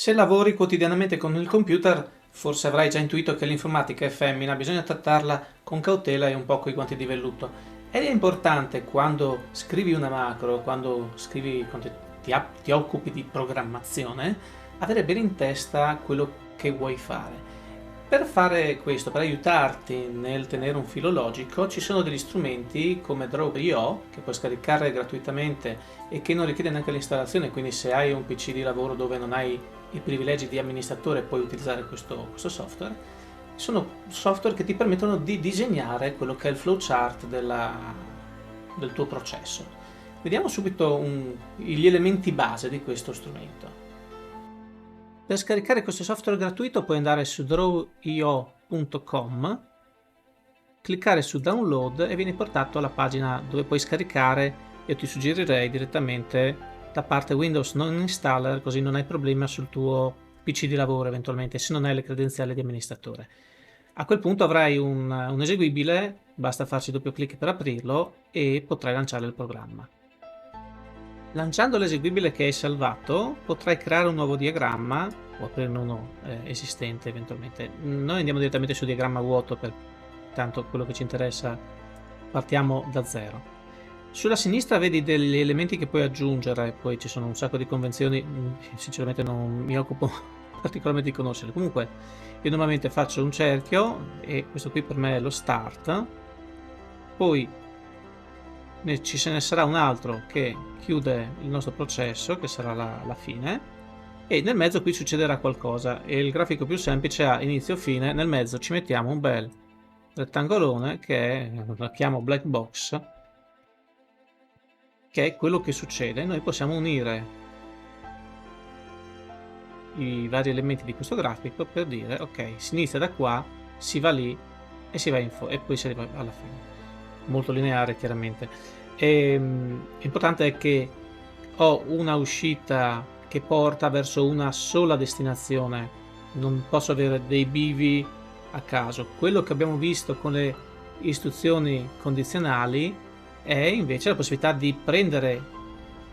Se lavori quotidianamente con il computer, forse avrai già intuito che l'informatica è femmina, bisogna trattarla con cautela e un po' coi guanti di velluto. Ed è importante quando scrivi una macro, quando ti occupi di programmazione, avere bene in testa quello che vuoi fare. Per fare questo, per aiutarti nel tenere un filo logico, ci sono degli strumenti come Draw.io che puoi scaricare gratuitamente e che non richiede neanche l'installazione, quindi se hai un PC di lavoro dove non hai i privilegi di amministratore puoi utilizzare questo software. Sono software che ti permettono di disegnare quello che è il flowchart del tuo processo. Vediamo subito gli elementi base di questo strumento. Per scaricare questo software gratuito puoi andare su drawio.com, cliccare su download e vieni portato alla pagina dove puoi scaricare. Io ti suggerirei direttamente la parte Windows non installer, così non hai problema sul tuo PC di lavoro eventualmente se non hai le credenziali di amministratore. A quel punto avrai un eseguibile, basta farci doppio clic per aprirlo e potrai lanciare il programma. Lanciando l'eseguibile che hai salvato potrai creare un nuovo diagramma o aprirne uno esistente eventualmente. Noi andiamo direttamente su diagramma vuoto, per tanto quello che ci interessa partiamo da zero. Sulla sinistra vedi degli elementi che puoi aggiungere, poi ci sono un sacco di convenzioni, sinceramente non mi occupo particolarmente di conoscerle. Comunque io normalmente faccio un cerchio e questo qui per me è lo start, poi se ne sarà un altro che chiude il nostro processo, che sarà la fine, e nel mezzo qui succederà qualcosa e il grafico più semplice ha inizio fine, nel mezzo ci mettiamo un bel rettangolone che lo chiamo black box, che è quello che succede. Noi possiamo unire i vari elementi di questo grafico per dire ok, si inizia da qua, si va lì e si va in e poi si arriva alla fine. Molto lineare chiaramente. L'importante è che ho una uscita che porta verso una sola destinazione, non posso avere dei bivi a caso. Quello che abbiamo visto con le istruzioni condizionali è invece la possibilità di prendere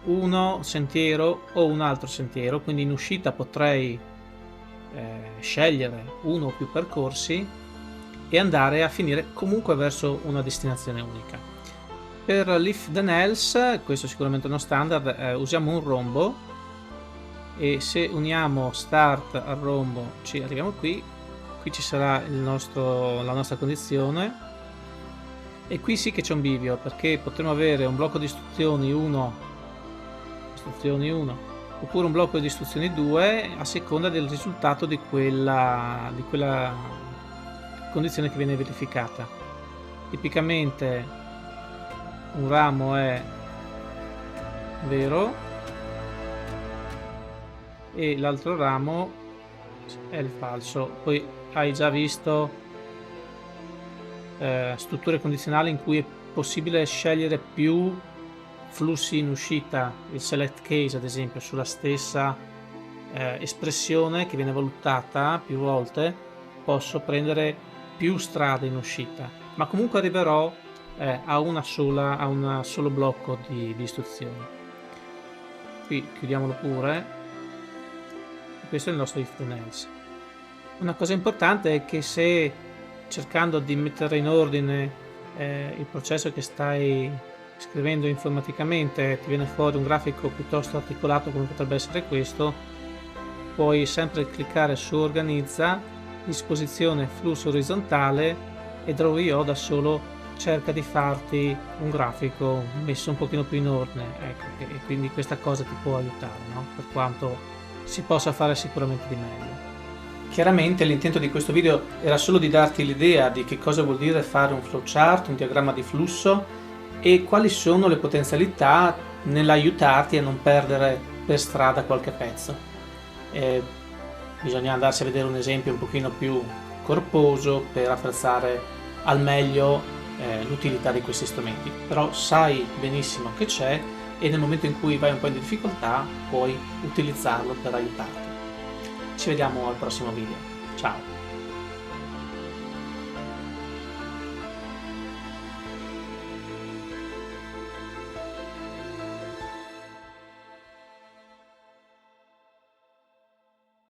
uno sentiero o un altro sentiero, quindi in uscita potrei scegliere uno o più percorsi e andare a finire comunque verso una destinazione unica. Per l'if then else, questo sicuramente è uno standard, usiamo un rombo e se uniamo start al rombo ci arriviamo qui ci sarà la nostra condizione e qui sì che c'è un bivio, perché potremo avere un blocco di istruzioni 1 oppure un blocco di istruzioni 2 a seconda del risultato di quella condizione che viene verificata. Tipicamente un ramo è vero e l'altro ramo è il falso. Poi hai già visto strutture condizionali in cui è possibile scegliere più flussi in uscita, il select case ad esempio, sulla stessa espressione che viene valutata più volte posso prendere più strade in uscita, ma comunque arriverò a un solo blocco di istruzioni. Qui chiudiamolo pure. Questo è il nostro if then else. Una cosa importante è che se cercando di mettere in ordine il processo che stai scrivendo informaticamente ti viene fuori un grafico piuttosto articolato come potrebbe essere questo, puoi sempre cliccare su organizza, disposizione flusso orizzontale e Draw.io da solo cerca di farti un grafico messo un pochino più in ordine, ecco, e quindi questa cosa ti può aiutare, no? Per quanto si possa fare sicuramente di meglio. Chiaramente l'intento di questo video era solo di darti l'idea di che cosa vuol dire fare un flowchart, un diagramma di flusso e quali sono le potenzialità nell'aiutarti a non perdere per strada qualche pezzo. Bisogna andarsi a vedere un esempio un pochino più corposo per apprezzare al meglio l'utilità di questi strumenti, però sai benissimo che c'è e nel momento in cui vai un po' in difficoltà puoi utilizzarlo per aiutarti. Ci vediamo al prossimo video. Ciao!